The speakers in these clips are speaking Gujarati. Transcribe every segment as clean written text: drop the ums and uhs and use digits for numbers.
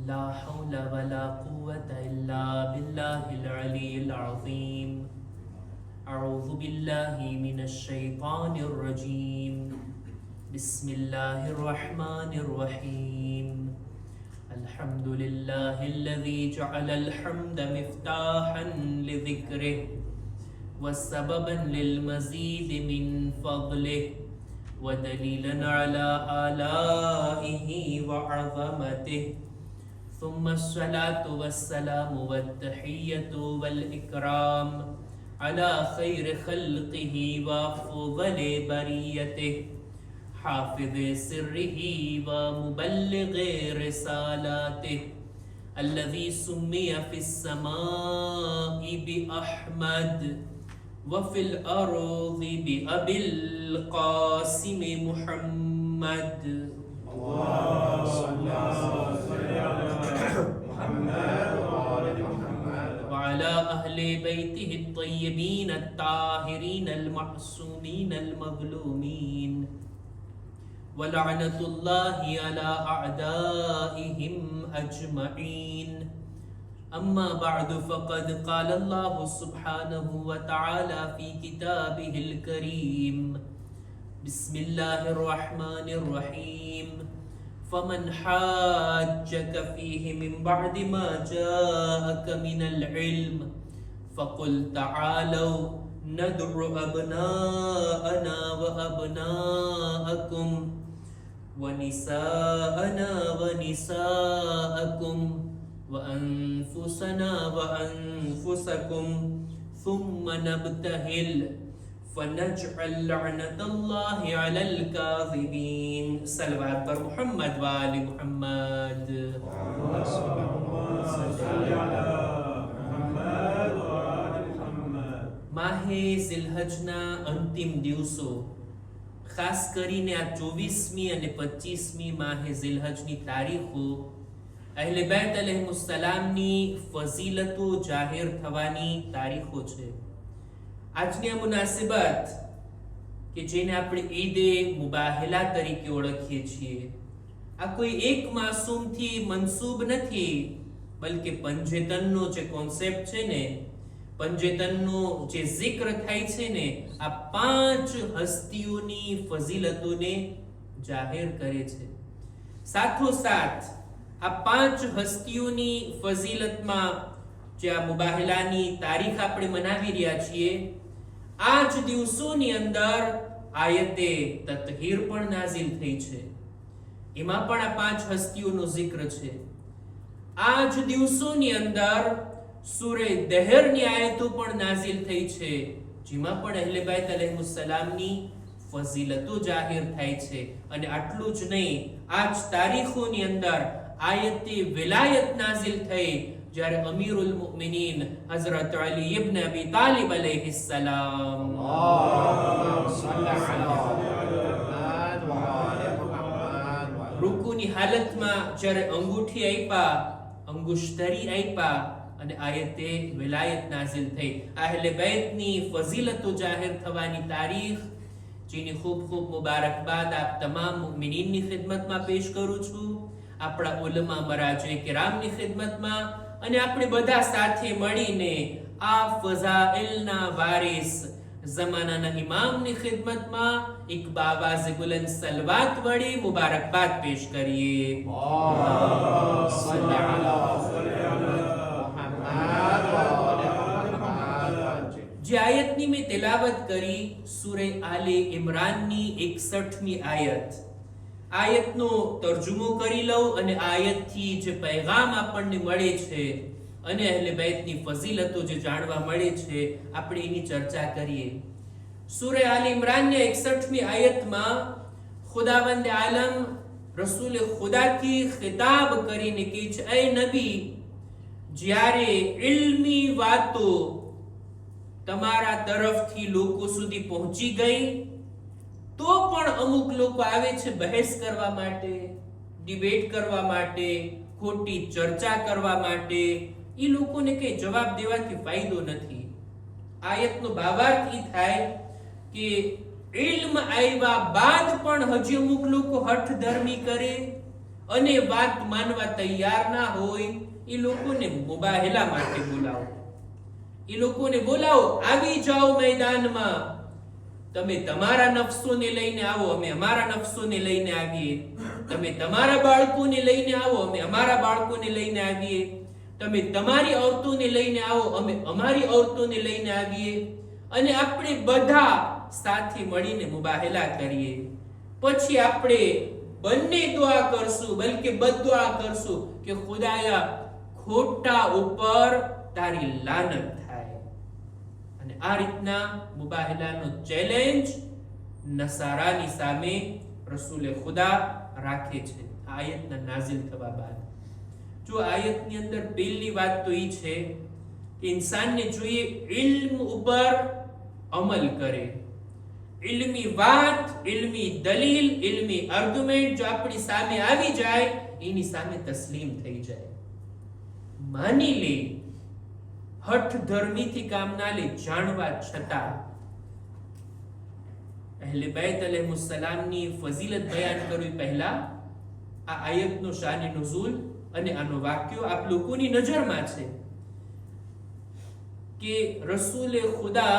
لا حول ولا قوة إلا بالله العلي العظيم. أعوذ بالله من الشيطان الرجيم. بسم الله الرحمن الرحيم. الحمد لله الذي جعل الحمد مفتاحا لذكره وسببا للمزيد من فضله ودليلا على آلائه وعظمته. ثم الصلاة والسلام والتحية والإكرام على خير خلقه وأفضل بريته حافظ سره ومبلغ رسالاته الذي سمي في السماء بأحمد وفي الأرض بأبي القاسم محمد. اللهم صل على محمد وعلى أهل بيته الطيبين الطاهرين المعصومين المظلومين ولعنة الله على أعدائهم أجمعين. أما بعد فقد قال الله سبحانه وتعالى في كتابه الكريم. بسم الله الرحمن الرحيم. فمن حاجك فيه من بعد ما جاءك من العلم فقل تعالوا ندعو أبناءنا وأبناءكم ونساءنا ونساءكم وأنفسنا وأنفسكم ثم نبتهل فنجعل لعنة الله على الكاذبين. صلوات پر محمد وآل محمد. માહે ઝિલહજના અંતિમ દિવસો, ખાસ કરીને આ 24મી અને 25મી માહે ઝિલહજની તારીખો અહેલે બેત અલૈહિસ્સલામની ફઝીલતો જાહેર થવાની તારીખો છે. આજની આ મુનાસિબત કે જેને આપણે ઈદે મુબાહેલા તરીકે ઓળખીએ છીએ, આ કોઈ એક માસૂમથી મનસૂબ નથી, બલકે પંજેતનનો જે કોન્સેપ્ટ છે ને, પંજેતનનો જે જિક્ર થાય છે ને, આ 5 હસ્તીઓની ફઝીલતોને જાહેર કરે છે. સાથોસાથ આ 5 હસ્તીઓની ફઝીલતમાં જે આ મુબાહેલાની તારીખ આપણે મનાવી રહ્યા છીએ, આ જ દિવસોની અંદર આયતે તતહીર પણ નાઝિલ થઈ છે. એમાં પણ આ 5 હસ્તીઓનો જિક્ર છે. આ જ દિવસોની અંદર સૂરે દહેરની આયતો પણ નાઝિલ થઈ છે, જેમાં પણ અહેલે બાયત અલૈહિસ્સલામની ફઝીલતો જાહેર થાય છે. અને આટલું જ નહીં, આ જ તારીખોની અંદર આયતે વિલાયત નાઝિલ થઈ, જ્યારે અમીરુલ મુમિનીન હઝરત અલી ઇબ્ન અબી તાલિબ અલૈહિસ્સલામ રૂકુની હાલતમાં જ્યારે અંગૂઠી આપ્યા, અંગુષ્ટરી આપ્યા અને આયતે વિલાયત નાઝિલ થઈ. અહેલે બેતની ફઝીલતો જાહેર થવાની તારીખ, જેની ખૂબ ખૂબ મુબારકબાદ આપ તમામ મુમિનીનની ખિદમતમાં પેશ કરું છું, આપણા ઉલમા મરાજે કિરામની ખિદમતમાં, અને આપણે બધા સાથે મળીને આ ફઝાઇલના વારિસ ઝમાનાના ઇમામની ખિદમતમાં એક બાવાઝે બુલંદ સલવાત વડે મુબારકબાદ પેશ કરીએ. જે આયતની મેં તિલાવત કરી, સૂરે આલે ઇમરાનની 61મી આયત. આયતનો તર્જુમો કરી લઉં અને આયતથી જે પૈગામ આપણને મળે છે અને અહેલે બેતની ફઝીલતો જે જાણવા મળે છે, આપણે એની ચર્ચા કરીએ. સૂરે આલે ઇમરાનની 61મી આયતમાં ખુદાવંદ આલમ રસૂલ ખુદાથી ખિતાબ કરીને કહે છે, એ નબી, જ્યારે ઇલ્મી વાતો તમારા તરફથી લોકો સુધી પહોંચી ગઈ, તો પણ અમુક લોકો આવે છે બહેસ કરવા માટે, ડિબેટ કરવા માટે, ખોટી ચર્ચા કરવા માટે. એ લોકોને કઈ જવાબ દેવાથી ફાયદો નથી. આયતનો ભાવાર્થ એ થાય કે ઇલ્મ આવ્યા બાદ પણ હજી અમુક લોકો હઠ ધર્મી કરે, અને વાત માનવા તૈયાર ના હોય એ લોકોને મુબાહેલા માટે બોલાવો. એ લોકોને બોલાવો, આવી જાઓ મેદાનમાં, તમે તમારા નફસોને લઈને આવો, અમે અમારા નફસોને લઈને આવીએ. તમે તમારા બાળકોને લઈને આવો, અમે અમારા બાળકોને લઈને આવીએ. તમે તમારી औरतोને લઈને આવો, અમે અમારી औरतोને લઈને આવીએ. અને આપણે બધા સાથે મળીને મુબાહેલા કરીએ. પછી આપણે બંને દુઆ કરશું, બલકે બદદુઆ કરશું કે ખુદાયા ખોટા ઉપર તારી લાનત થાય. અને આ રીતના મુબાહેલાનો ચેલેન્જ નસારાની સામે રસૂલે ખુદા રાખે છે આયતના નાઝિલ થવા બાદ. જો આયતની અંદર પહેલી વાત તો એ છે કે ઇન્સાનને જોઈએ ઇલ્મ ઉપર અમલ કરે. ઇલ્મી વાત, ઇલ્મી દલીલ, ઇલ્મી આર્ગ્યુમેન્ટ જો આપણી સામે આવી જાય, એની સામે તસ્લીમ થઈ જાય, માની લે, હઠ ધર્મીથી કામ ના લે, જાણવા છતાં. અહેલે બેત અલૈહિસ્સલામની ફઝીલત બયાન કરવી પહેલા આ આયતનો શાન નુઝુલ અને આનો વાક્યો આપ લોકોની નજરમાં છે કે રસૂલે ખુદા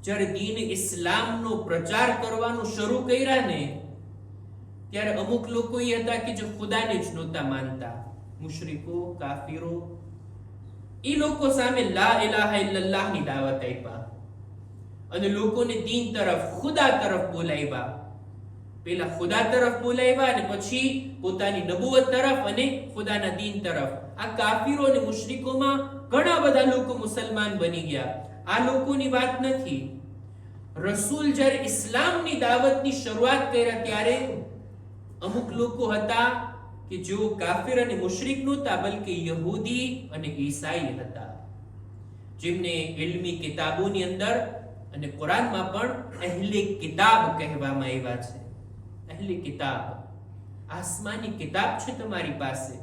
જ્યારે દીન ઇસ્લામનો પ્રચાર કરવાનું શરૂ કર્યા ને, ત્યારે અમુક લોકો એ હતા કે જે ખુદાને જ નહોતા માનતા, મુશરિકો, કાફિરો. એ લોકો સામે લા ઇલાહા ઇલ્લલ્લાહની દાવત આપ્યા અને લોકોને દીન તરફ, ખુદા તરફ બોલાવ્યા. પેલા ખુદા તરફ બોલાવ્યા અને પછી પોતાની નબુવત તરફ અને ખુદાના દીન તરફ. આ કાફિરો અને મુશરિકોમાં ઘણા બધા લોકો મુસલમાન બની ગયા. આ લોકોની વાત નથી. રસૂલ જ્યારે ઇસ્લામની દાવતની શરૂઆત કર્યા ત્યારે અમુક લોકો હતા કે જેઓ કાફિર અને મુશરિક નહોતા, બલકે યહૂદી અને ઈસાઈ હતા, જેમને ઇલ્મી કિતાબોની અંદર અને કુરાનમાં પણ અહેલે કિતાબ કહેવામાં આવ્યા છે. અહેલે કિતાબ, આસમાની કિતાબ છે તમારી પાસે.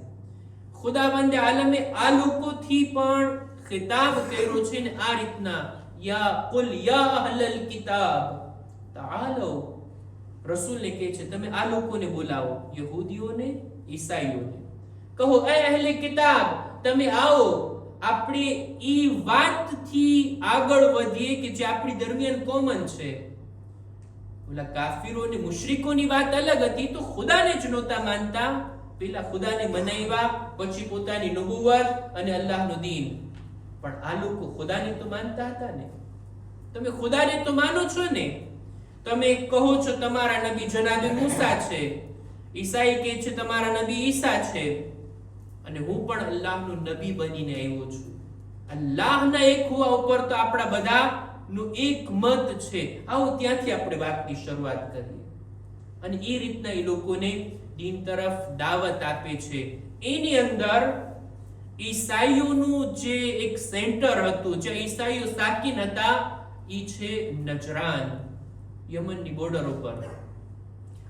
ખુદાવંદ આલમે આ લોકોથી પણ ખિતાબ કર્યો છે ને આ રીતના, યા કુલ યા અહલલ કિતાબ તાલો. રસૂલને કહે છે તમે આ લોકોને બોલાવો, યહૂદીઓને, ઈસાઈઓને. કહો એ અહેલે કિતાબ, તમે આવો, આપણે ઈ વાતથી આગળ વધીએ કે જે આપણી દરમિયાન કોમન છે. ઓલા કાફિરો અને મુશરિકોની વાત અલગ હતી, તો ખુદાને જ નહોતા માનતા. પેલા ખુદાને મનાવ્યા, પછી પોતાની નબુવત અને અલ્લાહનું દીન. પણ આ લોકો ખુદાને તો માનતા હતા ને. તમે ખુદાને તો માનો છો ને. તમે કહો છો તમારા નબી જનાબે મૂસા છે, ઈસાઈ કહે છે તમારા નબી ઈસા છે, અને હું પણ અલ્લાહનું નબી બનીને આવ્યો છું. અલ્લાહના એક હોવા ઉપર તો આપણા બધાનું એક મત છે. આવો ત્યાંથી આપણે વાતની શરૂઆત કરીએ. અને એ રીતના એ લોકોને દીન તરફ દાવત આપે છે. એની અંદર ઈસાઈઓનું જે એક સેન્ટર હતું, જે ઈસાઈઓ સાકિન હતા, એ છે નજરાન, યમનની બોર્ડર ઉપર.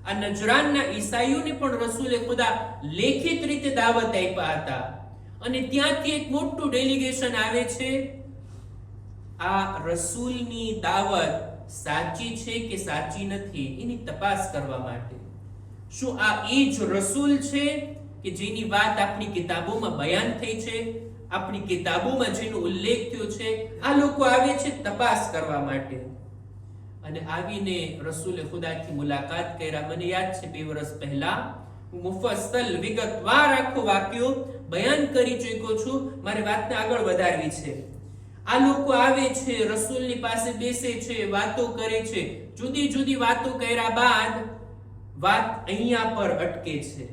આ નજરાનના ઈસાઈઓને પણ રસૂલે ખુદા લેખિત રીતે દાવત આપ્યા હતા. અને ત્યાંથી એક મોટું ડેલિગેશન આવે છે આ રસૂલની દાવત સાચી છે કે સાચી નથી એની તપાસ કરવા માટે. શું આ એ જ રસૂલ છે કે જેની વાત આપણી કિતાબોમાં બયાન થઈ છે, આપણી કિતાબોમાં જેનો ઉલ્લેખ થયો છે? આ લોકો આવે છે તપાસ કરવા માટે. અને આવીને રસૂલે ખુદાથી મુલાકાત કર્યા. મને યાદ છે 2 વર્ષ પહેલા હું મુફસ્સલ વિગતવાર આખો વાક્યો બયાન કરી ચૂક્યો છું. મારે વાતને આગળ વધારવી છે. આ લોકો આવે છે, રસૂલની પાસે બેસે છે, વાતો કરે છે. જુદી જુદી વાતો કર્યા બાદ વાત અહીંયા પર અટકે છે.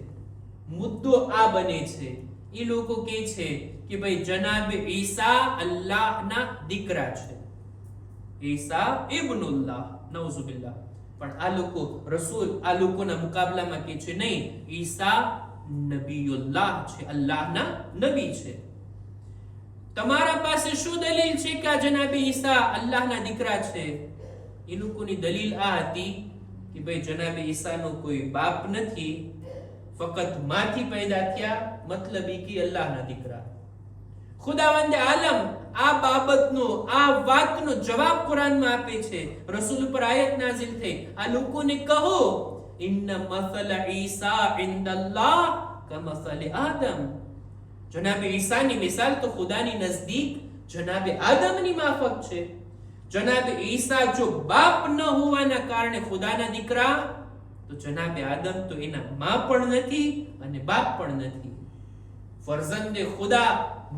મુદ્દો આ બને છે. એ લોકો કહે છે કે ભાઈ જનાબ ઈસા અલ્લાહના દીકરા છે, ઈસા ઇબ્નુલ્લાહ, નઉઝુબિલ્લાહ. પણ આ લોકો રસૂલ આ લોકોના મુકાબલામાં કહે છે નહીં, ઈસા નબીયુલ્લાહ છે, અલ્લાહના નબી છે. તમારા પાસે શું દલીલ છે કે આ જનાબે ઈસા અલ્લાહના દીકરા છે? એ લોકોની દલીલ આ હતી કે ભાઈ જનાબે ઈસાનો કોઈ બાપ નથી, ફક્ત માંથી પેદા થયા, મતલબ કે અલ્લાહના દીકરા. ખુદાવંદ આલમ આ બાબતનો, આ વાતનો જવાબ કુરાનમાં આપે છે. રસૂલ પર આયત નાઝિલ થઈ, આ લોકોને કહો ઇન્ન મસલ ઈસા ઇન્દલ્લાહ કમસલ આદમ. જનાબે ઈસાની મિસાલ તો ખુદાની નજદીક જનાબે આદમની માફક છે. જનાબે ઈસા જો બાપ ન હોવાના કારણે ખુદાના દીકરા, તો જનાબે આદમ તો એના માં પણ નથી અને બાપ પણ નથી. ફરઝંદે ખુદા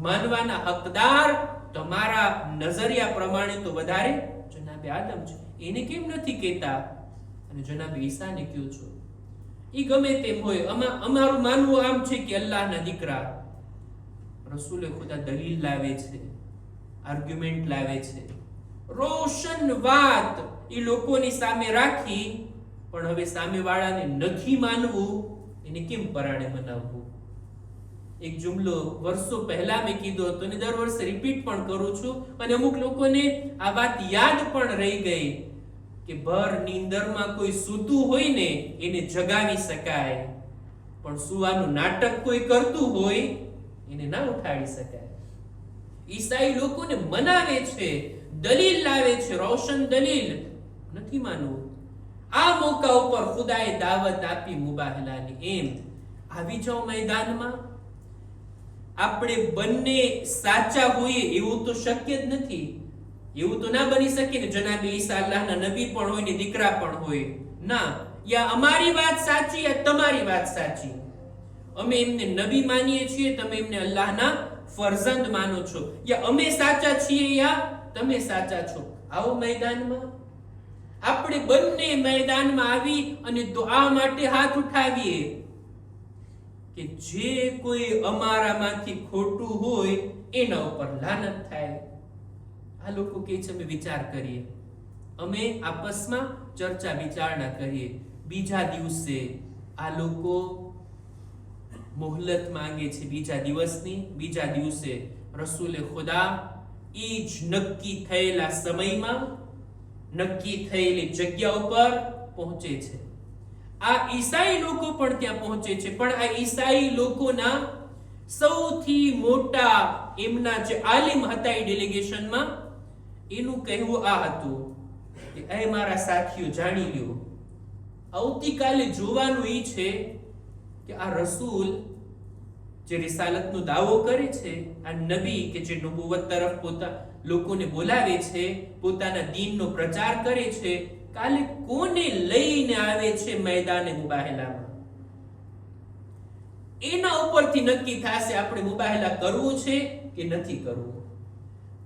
માનવાના હકદાર તમારા નજરિયા પ્રમાણે તો વધારે જનાબે આદમ છે. એને કેમ નથી કહેતા અને જનાબે ઈસાને કહો છો? ઈ ગમે તેમ હોય, અમારું માનવું આમ છે કે અલ્લાહના દીકરા. રસૂલે ખુદા દલીલ લાવે છે, આર્ગ્યુમેન્ટ લાવે છે, રોશન વાત એ લોકોની સામે રાખી, પણ હવે સામેવાળાને નથી માનવું એને કેમ પરાણે મનાવવું? એક જુમલો વર્ષો પહેલા મેં કીધો હતો અને દર વર્ષે રિપીટ પણ કરું છું, અને અમુક લોકોને આ વાત યાદ પણ રહી ગઈ કે ભર નીંદરમાં કોઈ સૂતું હોય ને એને જગાવી શકાય, પણ સુવાનું નાટક કોઈ કરતું હોય એને ના ઉઠાડી શકાય. ઈસાઈ લોકોને મનાવે છે, દલીલ લાવે છે, રોશન દલીલ. નથી માનવું. આ મોકા ઉપર ખુદાએ દાવત આપી મુબાહલાની. એમ આવી જાઓ મેદાનમાં. આપણે બંને સાચા હોઈએ એવું તો શક્ય જ નથી. એવું તો ના બની શકે ને જનાબે ઈસા અલ્લાહના નબી પણ હોય ને દીકરા પણ હોય. ના, યા અમારી વાત સાચી યા તમારી વાત સાચી. અમે એમને નબી માનીએ છીએ, તમે એમને અલ્લાહના ફરઝંદ માનો છો. યા અમે સાચા છીએ યા તમે સાચા છો. આવો મેદાનમાં. આપણે બંને મેદાનમાં આવી અને દુઆ માટે હાથ ઉઠાવીએ કે જે કોઈ અમારામાંથી ખોટું હોય એના ઉપર લાનત થાય. આ લોકો કહે છે અમે વિચાર કરીએ, અમે આપસમાં ચર્ચા વિચારણા કરીએ. બીજા દિવસે આ લોકો મોહલત માંગે છે, બીજા દિવસની. બીજા દિવસે રસૂલે ખુદા ઈ જ નક્કી થયેલા સમયમાં નક્કી થયેલી જગ્યા ઉપર પહોંચે છે. આ ઈસાઈ લોકો પણ ત્યાં પહોંચે છે, પણ આ ઈસાઈ લોકોના સૌથી મોટા એમના જે આલિમ હતા એ ડેલિગેશનમાં, એનું કહેવું આ હતું કે એ મારા સાથીઓ જાણી લ્યો, આવતીકાલે જોવાનું એ છે કે આ રસૂલ જે રિસાલતનો દાવો કરે છે, આ નબી કે જે નબુવત તરફ પોતા લોકોને બોલાવે છે, પોતાના દીનનો પ્રચાર કરે છે, કાલે કોને લઈને આવે છે મેદાને મુબાહેલામાં. એના ઉપરથી નક્કી થશે આપણે મુબાહેલા કરવું છે કે નથી કરવું.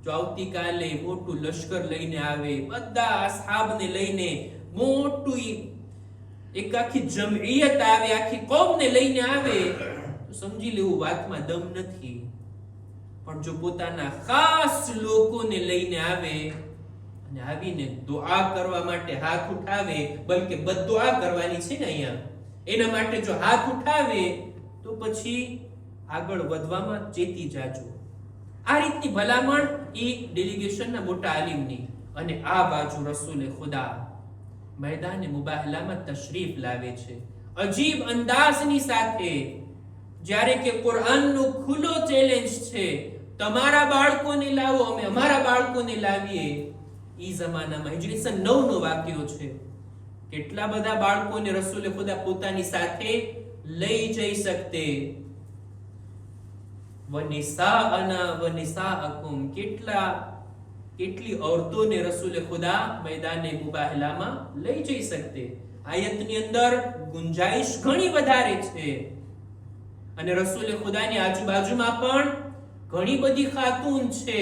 જો આવતીકાલે મોટું લશ્કર લઈને આવે, બધા અસહાબને લઈને મોટું એક આખી જમઈયત આવે, આખી કૌમને લઈને આવે, તો સમજી લેવું વાતમાં દમ નથી. પણ જો પોતાના ખાસ લોકોને લઈને આવે અને આવીને દુઆ કરવા માટે હાથ ઉઠાવે, બલકે બદદુઆ કરવાની છે ને અહીંયા, એના માટે જો હાથ ઉઠાવે તો પછી આગળ વધવામાં ચેતી જાજો. આ રીતની ભલામણ એ ડેલિગેશનના મોટા આલિમની. અને આ બાજુ રસૂલે ખુદા મેદાને મુબાહલામાં તશરીફ લાવે છે અજીબ અંદાજની સાથે. જ્યારે કે કુરાનનો ખુલ્લો ચેલેન્જ છે, તમારા બાળકોને લાવો, અમે અમારા બાળકોને લાવીએ. ઈ જમાનામાં હિજરી સન 9 નો વાક્યો છે. કેટલા બધા બાળકોને રસૂલે ખુદા પોતાની સાથે લઈ જઈ શકતે. વનિસાઅના વનિસાઅકુમ, કેટલી औरतोને રસૂલે ખુદા મેદાને મુબાહલામાં લઈ જઈ શકતે. આયતની અંદર ગુંજાઈશ ઘણી વધારે છે. અને રસૂલે ખુદાની આજુબાજુમાં પણ ઘણી બધી ખાતુન છે.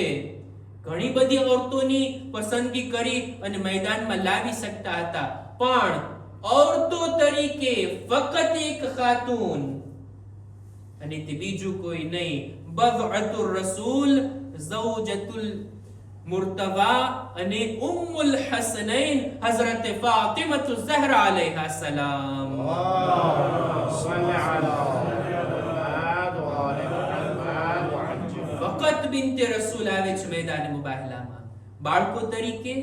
ઘણી બધી औरतोની પસંદગી કરી અને મેદાનમાં લાવી શકતા હતા, પણ औरतो તરીકે ફક્ત એક ખાતુન, અને તે બીજું કોઈ નહીં, બદઅતુર રસૂલ ઝૌજતુલ મુર્તવા અને ઉમ્મુલ હસનૈન હઝરત ફાતિમતુ ઝહરા અલૈહા સલામ. ફકત બિનતે રસૂલ આવે છે મેદાન મુબાહલામાં બાળકો તરીકે.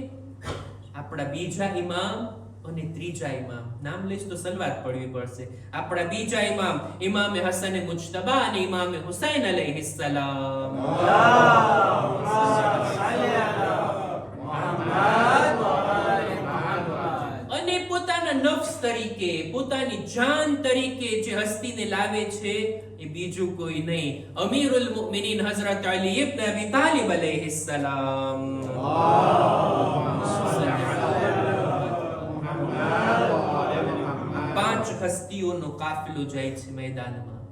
આપણા બીજા ઇમામ અને ત્રીજા ઇમામ, નામ લઈશ તો સલવાત પડવી પડશે. આપણા બીજા ઇમામ, ઇમામે હસન મુજતબા અને ઇમામે હુસૈન અલૈહિસ્સલામ, અને પોતાના નફ્સ તરીકે, પોતાની જાન તરીકે જે હસ્તીને લાવે છે એ બીજું કોઈ નહીં, અમીરુલ મુમિનીન હઝરત અલી ઇબ્ન અબી તાલિબ અલૈહિસ્સલામ. પાંચ હસ્તીઓનો કાફિલો જાય છે મેદાનમાં.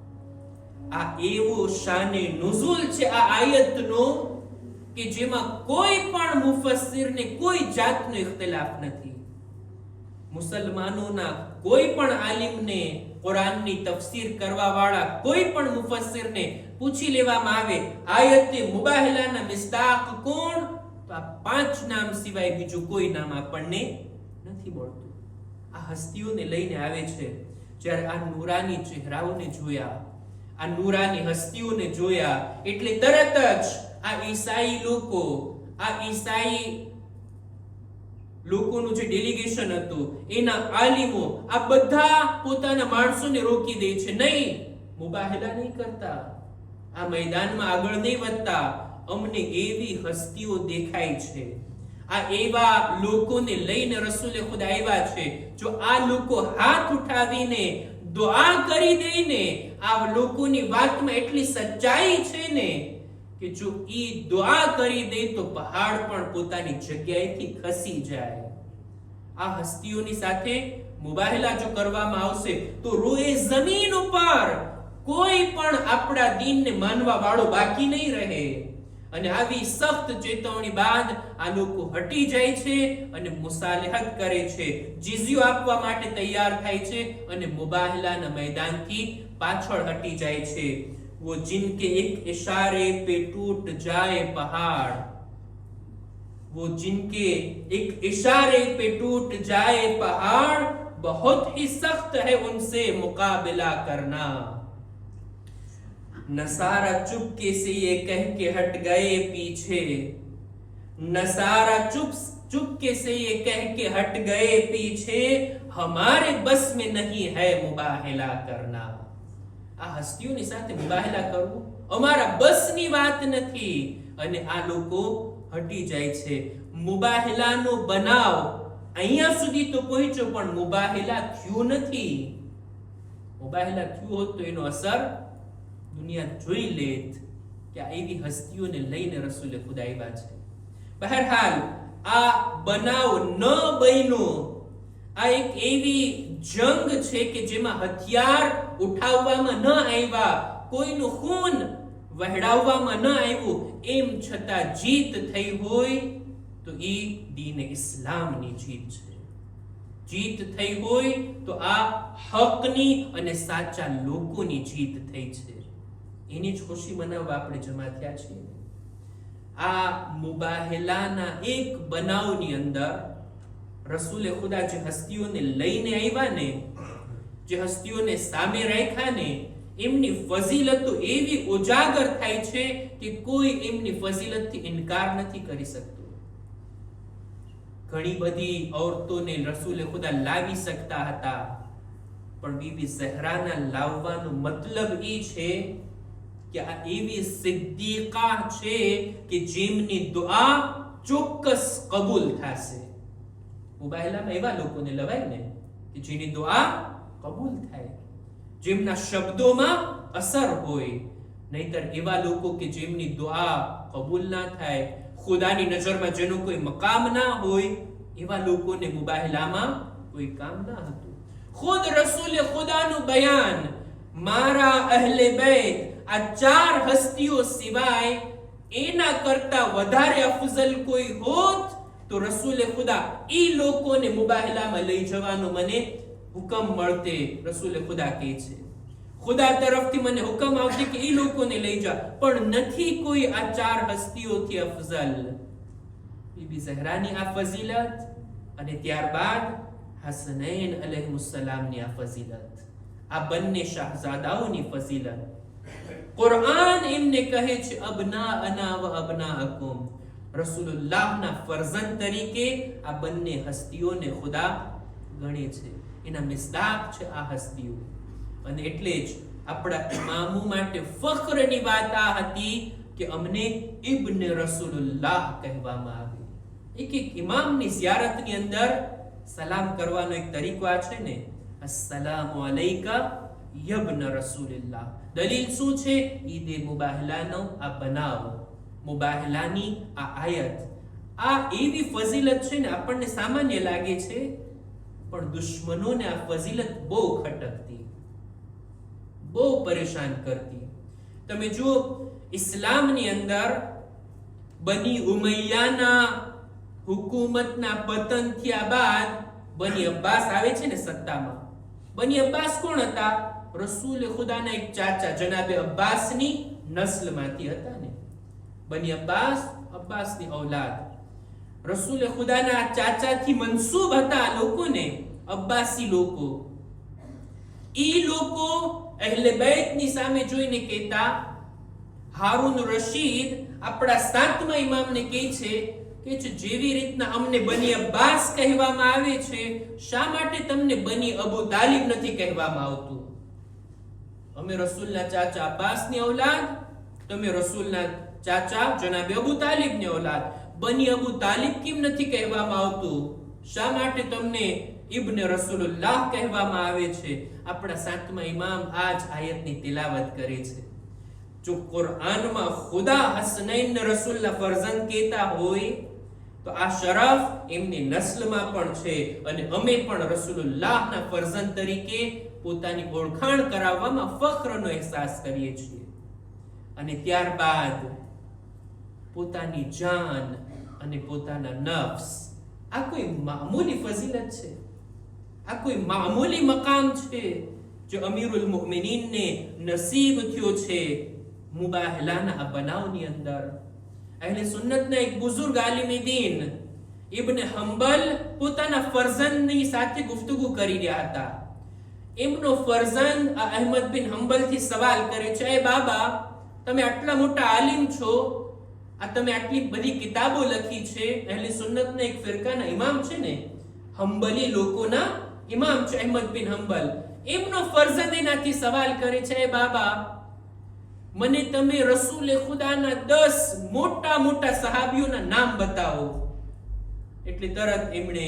આ એવો શાને નુઝુલ છે આ આયતનો કે જેમાં કોઈ પણ મુફસ્સિરને કોઈ જાતનો ઇખ્તિલાફ નથી. મુસલમાનોના કોઈ પણ આલિમને, કુરાનની તફસીર કરવા વાળા કોઈ પણ મુફસ્સિરને પૂછી લેવામાં આવે આયતે મુબાહલાના મિસ્દાક કોણ, તો આ પાંચ નામ સિવાય બીજું કોઈ નામ આપણને નથી મળતું. આ હસ્તીઓને લઈને આવે છે. જ્યારે આ નૂરાની ચહેરાઓને જોયા, આ નૂરાની હસ્તીઓને જોયા એટલે તરત જ આ ઈસાઈ લોકોનું જે ડેલિગેશન હતું, એના આલિમો આ બધા પોતાના માણસોને રોકી દે છે. નહીં, મુબાહલા નહીં કરતા, આ મેદાનમાં આગળ નહીં વધતા. અમને એવી હસ્તીઓ દેખાય છે, આ એવા લોકોને લઈને રસૂલે ખુદ આવ્યા છે. જો આ લોકો હાથ ઉઠાવીને દુઆ કરી દઈને, આ લોકોની વાતમાં એટલી સચ્ચાઈ છે ને કે જો ઈ દુઆ કરી દે તો પહાડ પણ પોતાની જગ્યાએથી ખસી જાય. આ હસ્તીઓની સાથે મુબાહલા જો કરવામાં આવશે તો રોએ જમીન ઉપર કોઈ પણ આપણા દીનને માનવા વાળો બાકી નહીં રહે. અને આવી સખ્ત ચેતવણી બાદ આ લોકો હટી જાય છે અને મુસાલહત કરે છે, જીઝિયો આપવા માટે તૈયાર થાય છે અને મુબાહલાના મેદાનથી પાછળ હટી જાય છે. वो जिनके एक इशारे पे टूट जाए पहाड़, वो जिनके एक इशारे पे टूट जाए पहाड़, बहुत ही सख्त है उनसे मुकाबला करना. नसारा चुपके से ये कह के हट गए पीछे, नसारा चुपके से ये कह के हट गए पीछे, हमारे बस में नहीं है मुबाहला करना. આ હસ્તીઓની સાથે મુબાહલા કરવું અમારા બસની વાત નથી. અને આ લોકો હટી જાય છે. મુબાહલાનો બનાવ અહીંયા સુધી તો પહોંચ્યો, પણ મુબાહલા થયું નથી. મુબાહલા થયું હોત તો એનો અસર દુનિયા જોઈ લેત કે આ એવી હસ્તીઓને લઈને રસૂલે ખુદ આવ્યા છે. બહરહાલ આ બનાવ ન બન્યો. આ એક એવી જંગ છે કે જેમાં હથિયાર ઉઠાવવામાં ન આવ્યા, કોઈનું ખૂન વહેડાવવામાં ન આવ્યું, એમ છતાં જીત થઈ હોય તો ઈ દીન ઇસ્લામની જીત છે. જીત થઈ હોય તો આ હકની અને સાચા લોકોની જીત થઈ છે. એની જ ખુશી મનાવવા આપણે જમા થયા છીએ. આ મુબાહલાના એક બનાવની અંદર રસૂલે ખુદા જે હસ્તીઓને લઈને આવ્યા ને, જે હસ્તીઓને સામે રાખ્યા ને, એમની ફઝીલતો એવી ઉજાગર થાય છે કે કોઈ એમની ફઝીલતથી ઇનકાર નથી કરી શકતું. ઘણી બધી ઔરતોને રસૂલે ખુદા લાવી શકતા હતા, પણ બીબી ઝહરાના લાવવાનો મતલબ એ છે કે આ એવી સિદ્દીકા છે કે જેમની દુઆ ચોક્કસ કબૂલ થશે. મુબાહલામાં એવા લોકોને લવાય ને કે જેની દુઆ કબૂલ થાય, જેમના શબ્દોમાં અસર હોય. નહીતર એવા લોકો કે જેમની દુઆ કબૂલ ના થાય, ખુદાની નજરમાં જેનો કોઈ મકામ ના હોય, એવા લોકોને મુબાહલામાં કોઈ કામ ના હતું. ખુદ રસૂલે ખુદાનું બયાન, મારા અહલે બેત આ ચાર હસ્તીઓ સિવાય એના કરતા વધારે અફઝલ કોઈ હોત તો રસૂલે ખુદા ઈ લોકોને મુબાહલામાં લઈ જવાનો મને હુકમ મળતે. રસૂલે ખુદા કહે છે, ખુદા તરફથી મને હુકમ આવશે કે ઈ લોકોને લઈ જા, પણ નથી કોઈ આ ચાર હસ્તીઓથી અફઝલ. બીબી ઝહરાની આ ફઝીલત અને ત્યારબાદ હસનૈન અલૈહિસ્સલામની આ ફઝીલત, આ બંને શાહઝાદાઓની ફઝીલત. કુરઆન એમને કહે છે અબનાઅના વ અબનાઅકુમ, રસૂલુલ્લાહના ફરઝંદ તરીકે આ બંને હસ્તીઓને ખુદા ગણે છે. એના મિસ્દાક છે આ હસ્તીઓ. અને એટલે જ આપણા ઇમામો માટે ફખ્રની વાત આ હતી કે અમને ઇબ્ન રસૂલુલ્લાહ કહેવામાં આવે. એક એક ઇમામની ઝિયારતની અંદર સલામ કરવાનો એક તરીકો આ છે ને, અસ્સલામુ અલૈકા યબ્ન રસૂલિલ્લાહ. દલીલ શું છે? ઈદે મુબાહલાનો આ બનાવ, મુબાહલાની આ આયત. આ એવી ફઝીલત છે ને, આપણને સામાન્ય લાગે છે, પણ દુશ્મનોને આ ફઝીલત બહુ ખટકતી, બહુ પરેશાન કરતી. તમે જુઓ, ઇસ્લામની અંદર બની ઉમૈયાના હુકુમતના પતન થયા બાદ બની અબ્બાસ આવે છે ને સત્તામાં. બની અબ્બાસ કોણ હતા? રસૂલ ખુદાના એક ચાચા જનાબે અબ્બાસની નસ્લમાંથી હતા ને. બની અબ્બાસ, અબ્બાસની ઔલાદ. રસૂલ ખુદાના ચાચાથી મનસૂબ હતા લોકોને, અબ્બાસી લોકો. ઈ લોકો અહેલે બેતની સામે જોઈને કહેતા, હારૂન રશીદ આપણા 7મા ઇમામને કહે છે કે જેવી રીતના અમને બની અબ્બાસ કહેવામાં આવે છે, શા માટે તમને બની અબુ તાલિબ નથી કહેવામાં આવતું? અમે રસૂલના ચાચા અબ્બાસની ઔલાદ, તમે રસૂલના ચાચા જનાબે અબુ તાલિબની ઔલાદ. બની અબુ તાલિબ કેમ નથી કહેવામાં આવતું? શા માટે તમને ઇબ્ન રસૂલુલ્લાહ કહેવામાં આવે છે? આપણા 7મા ઇમામ આ જ આયતની તિલાવત કરે છે. જો કુરઆનમાં ખુદા હસનૈન રસૂલના ફરઝંદ કહેતા હોય તો આ શરફ એમની નસ્લમાં પણ છે, અને અમે પણ રસૂલુલ્લાહના ફરઝંદ તરીકે પોતાની ઓળખાણ કરાવવામાં ફખ્રનો અહેસાસ કરીએ છીએ. અને ત્યારબાદ પોતાની જાન અને પોતાના નફ્સ, આ કોઈ મામૂલી ફઝીલત છે? આ કોઈ મામૂલી મકામ છે જો અમીરુલ મુમિનીનને નસીબ થયો છે મુબાહલાના આ બનાવની અંદર? અહેલે સુન્નતના એક બુઝુર્ગ આલિમે દીન ઇબ્ન હંબલ પોતાના ફરઝંદની સાથે ગુફ્તગુ કરી રહ્યા હતા. એમનો ફરઝંદ અહેમદ બિન હંબલથી સવાલ કરે છે, એ બાબા, તમે આટલા મોટા આલિમ છો, આ તમે આટલી બધી કિતાબો લખી છે, અહેલે સુન્નતના એક ફિરકાના ઇમામ છે ને, હંબલી લોકોના ઇમામ છે અહેમદ બિન હંબલ. એમનો ફરઝંદ એનાથી સવાલ કરે છે, એ બાબા, મને તમે રસૂલ ખુદાના 10 મોટા મોટા સહાબીઓના નામ બતાવો. એટલે તરત એમણે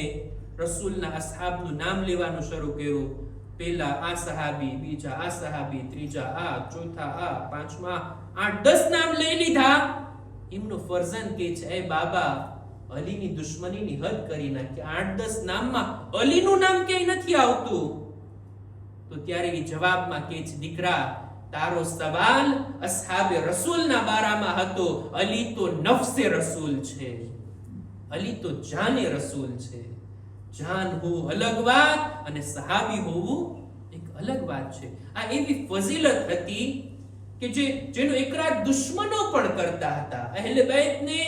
રસૂલના અસહાબનું નામ લેવાનું શરૂ કર્યું. પહેલા આ સહાબી, બીજા આ સહાબી, ત્રીજા આ, ચોથા આ, પાંચમા 8-10 નામ લઈ લીધા. એમનો ફરઝંદ કહે છે, એ બાબા, અલીની દુશ્મનીની હદ કરી નાખી. 8-10 નામમાં અલીનું નામ ક્યાંય નથી આવતું. તો ત્યારે એ જવાબમાં કહે છે, દીકરા, તારો સવાલ અસહાબે રસૂલના બારામાં હતો. અલી તો નફસે રસૂલ છે, અલી તો જાને રસૂલ છે. જાન હોવું અલગ વાત અને સહાબી હોવું એક અલગ વાત છે. આ એવી ફઝીલત હતી કે જેનો ઇકરાર દુશ્મનો પણ કરતા હતા. અહેલે બેતને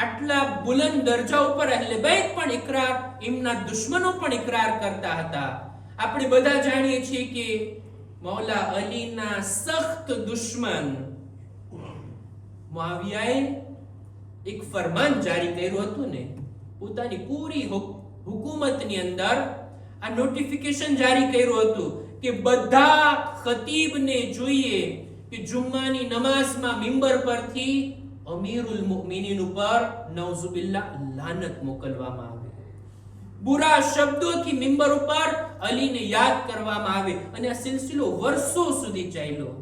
આટલા બુલંદ દરજા ઉપર અહેલે બેત પણ ઇકરાર, એમના દુશ્મનો પણ ઇકરાર કરતા હતા. આપણે બધા જાણીએ છીએ કે મૌલા અલીના સખ્ત દુશ્મન મુઆવિયાએ એક ફરમાન જારી કર્યું હતું ને, પોતાની પૂરી હુકુમતની અંદર આ નોટિફિકેશન જારી કર્યું હતું કે બધા ખતીબને જોઈએ કે જુમ્માની નમાઝમાં મિંબર પરથી અમીરુલ મુમિનીન ઉપર નૌઝુબિલ્લાહ લાનત મોકલવામાં આવે, બુરા શબ્દોથી મિંબર ઉપર અલીને યાદ કરવામાં આવે. અને આ સિલસિલો વર્ષો સુધી ચાલ્યો,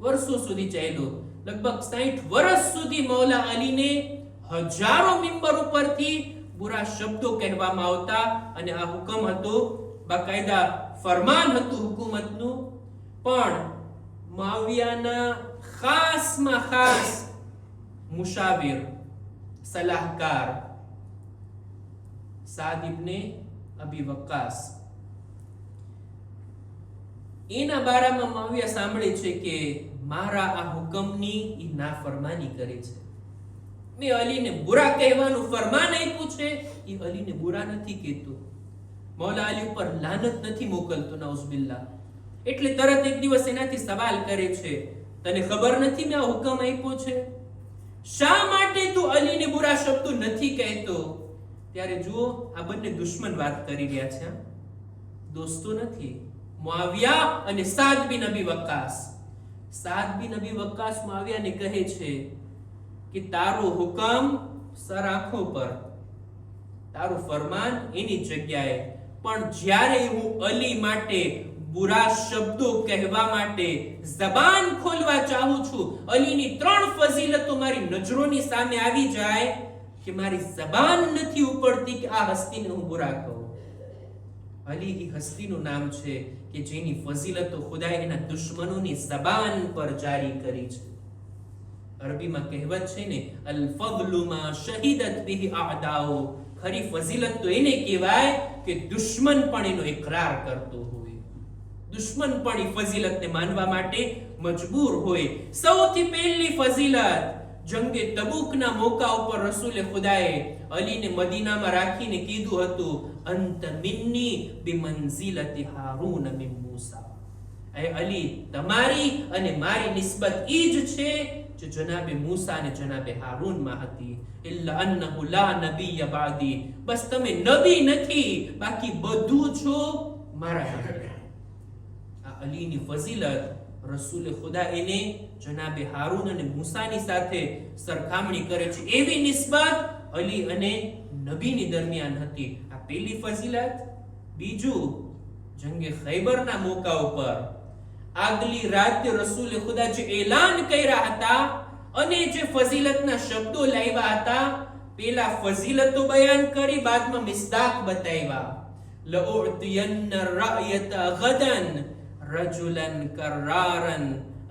વર્ષો સુધી ચાલ્યો. લગભગ 60 વર્ષ સુધી મૌલા અલીને હજારો મિંબર ઉપરથી બુરા શબ્દો કહેવામાં આવતા. અને આ હુકમ હતો, બાકાયદા ફરમાન હતું હુકુમતનું. પણ મુઆવિયાના ખાસમાં ખાસ મુશાવિર, સલાહકાર સાદ ઇબ્ને અબી વક્કાસ, એના બારામાં મુઆવિયા સાંભળે છે કે મારા આ હુકમની ઈ નાફરમાની કરે છે. મેં અલીને બુરા કહેવાનું ફરમાન આપ્યું છે, ઈ અલીને બુરા નથી કહેતો, મૌલા અલી ઉપર લાનત નથી મોકલતો, નાઉઝબિલ્લાહ. એટલે તરત એક દિવસ એનાથી સવાલ કરે છે, તને ખબર નથી મેં આ હુકમ આપ્યો છે? શા માટે તું અલીને બુરા શબ્દો નથી કહેતો? ત્યારે જુઓ, આ બંને દુશ્મન વાત કરી રહ્યા છે, દોસ્તો નથી. મુઆવિયા અને સાદ બિન અબી વક્કાસ. સાદ બિન અબી વક્કાસ મુઆવિયાને કહે છે કે તારો હુકમ સર આંખો પર, તારું ફરમાન એની જગ્યાએ, પણ જ્યારે હું અલી માટે બુરા શબ્દો કહેવા માટે જબાન ખોલવા ચાહું છું, અલીની 3 ફઝીલતો મારી નજરોની સામે આવી જાય કે મારી જબાન નથી ઉપડતી કે આ હસ્તીને હું બુરા કહું. અલી એ હસ્તીનું નામ છે કે જેની ફઝીલતો ખુદાએ એના દુશ્મનોની જબાન પર જારી કરી છે. અરબીમાં કહેવત છે ને, અલ ફضل ما શહીદત બિહ અઅદાઓ. ખરી ફઝીલત તો એને કહેવાય કે દુશ્મન પણ એનો ઇકરાર કરતો હોય, દુશ્મન પણ એ ફઝીલતને માનવા માટે મજબૂર હોય. સૌથી પહેલી ફઝીલત જંગે તબુકના મોકા ઉપર રસૂલે ખુદાએ અલીને મદીનામાં રાખીને કીધું હતું, અંત મિન્ની બિમંઝિલતિ હારૂન મિન મૂસા. એ અલી તમારી અને મારી નિસ્બત ઈ જ છે જે જનાબે મૂસા અને જનાબે હારૂનમાં હતી. ઇલ્લા અન્નહુ લા નબિય બાદી. બસ તમે નબી નથી, બાકી બધું છો મારા માટે. આ અલીની ફઝીલત રસૂલે ખુદા એને જનાબે હારૂન અને મૂસાની સાથે સરખામણી કરે છે. એવી નિસ્બત અલી અને નબીની દરમિયાન હતી. આ પહેલી ફઝીલત. બીજું, જંગે ખૈબરના મોકા ઉપર આગલી રાતે રસૂલે ખુદા જે એલાન કર્યા હતા અને જે ફઝીલતના શબ્દો લાવ્યા હતા, પેલા ફઝીલતો બયાન કરી, બાદમાં મિસ્દાક બતાવ્યા. લઉઅતિયન્ન રાયતા ગદન રજુલન કરારન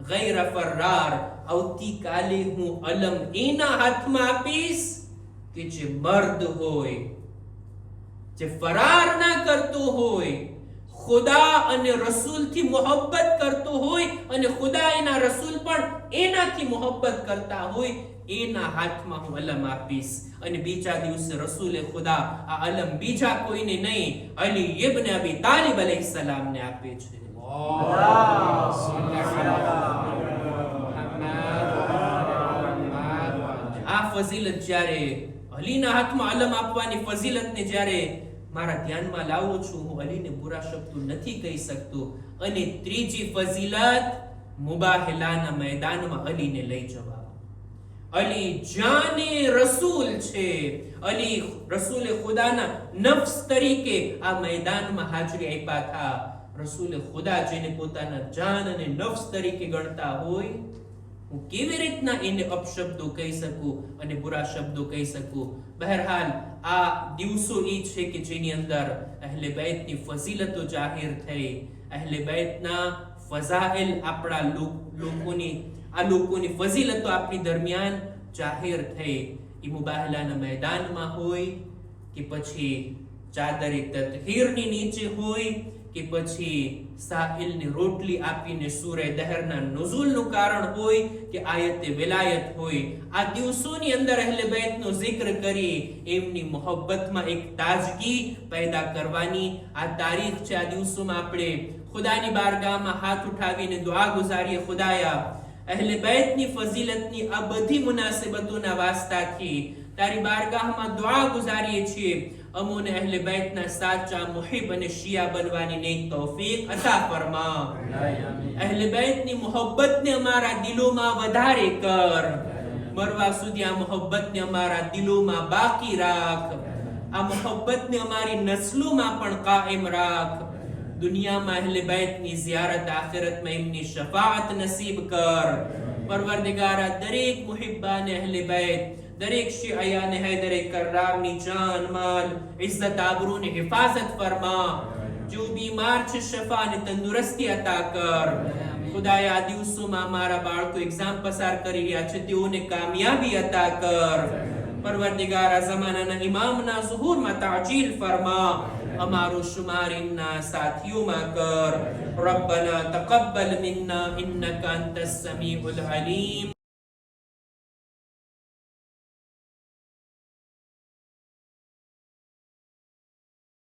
ગૈર ફરાર. આવતીકાલે હું અલમ એના હાથમાં આપીશ કે જે મર્દ હોય, જે ફરાર ના કરતો હોય, ખુદા અને રસૂલથી મોહબ્બત કરતો હોય અને ખુદા એના રસૂલ પણ એનાથી મોહબ્બત કરતા હોય, એના હાથમાં હું અલમ આપીશ. અને બીજા દિવસે રસૂલે ખુદા આ અલમ બીજા કોઈને નહીં, અલી ઇબ્ન અબી તાલિબ અલૈહિસ્સલામને આપે છે. આ ફઝીલત જ્યારે અલીના હાથમાં અલમ આપવાની ફઝીલતને જ્યારે મારા ધ્યાનમાં લાવું છું, હું અલીને બુરા શબ્દો નથી કહી શકતો. અને ત્રીજી ફઝીલત, મુબાહિલાના મેદાનમાં અલીને લઈ જવા. અલી જાને રસૂલ છે. અલી રસૂલે ખુદાના નફ્સ તરીકે આ મેદાનમાં હાજરી આપ્યા હતા. રસૂલે ખુદા જેને પોતાના જાન અને નફ્સ તરીકે ગણતા હોય, હું કેવી રીતના એને અપશબ્દો કહી શકું અને બુરા શબ્દો કહી શકું? બહરહાલ આ દિવસો એ છે કે જેની અંદર અહલે બેતની ફઝીલતો જાહેર થઈ, અહલે બેતના ફઝાઇલ આપણા લોકોની ફઝીલતો આપણી દરમિયાન જાહેર થઈ. એ મુબાહલાના મેદાનમાં હોય કે પછી ચાદરે તતહીરની નીચે હોય કે પછી સાહિલને રોટલી આપીને સૂરે દહરના નુઝુલનું કારણ હોય કે આયતે વિલાયત હોય, આ દિવસોની અંદર અહલે બેતનો zikr કરી એમની મોહબ્બતમાં એક તાજગી પેદા કરવાની આ તારીખ છે. આ દિવસોમાં આપણે ખુદાની બારગાહમાં હાથ ઉઠાવીને દુઆ ગુજારીએ, ખુદાયા અહલે બેતની ફઝીલતની આ બધી મુનાસિબતોના વાસ્તાથી તારી બારગાહમાં દુઆ ગુજારીએ છીએ, અમોને અહલે બેતના સાચા મુહિબ અને શિયા બનવાની નેક તૌફીક અતા ફરમા. અહલે બેતની મોહબ્બતને અમારા દિલોમાં વધારે કર. મરવા સુધી આ મોહબ્બતને અમારા દિલોમાં બાકી રાખ. આ મોહબ્બતને અમારી નસ્લોમાં પણ કાયમ રાખ. દુનિયામાં અહલે બેતની ઝિયારત, આખિરતમાં એમની શફાઅત નસીબ કર. પરવરદિગારા દરેક મુહિબ્બાને અહલે બેત, દરેક શિયાને હૈદરે કર્રારની જાન માલ ઇઝ્ઝત આબરૂની હિફાઝત ફરમા. જો બીમાર છે શફા અને તંદુરસ્તી અતા કર. ખુદાયા આ દિવસોમાં અમારા બાળકો એક્ઝામ પસાર કરી રહ્યા છે, તેઓને કામયાબી અતા કર. પરવરદિગારા ઝમાનાના ઇમામના ઝુહૂરમાં તાજીલ ફરમા. અમારું શુમાર એમના સાથીઓમાં કર. રબ્બના તકબ્બલ મિન્ના ઇન્નકા અંતસ સમીઉલ અલીમ.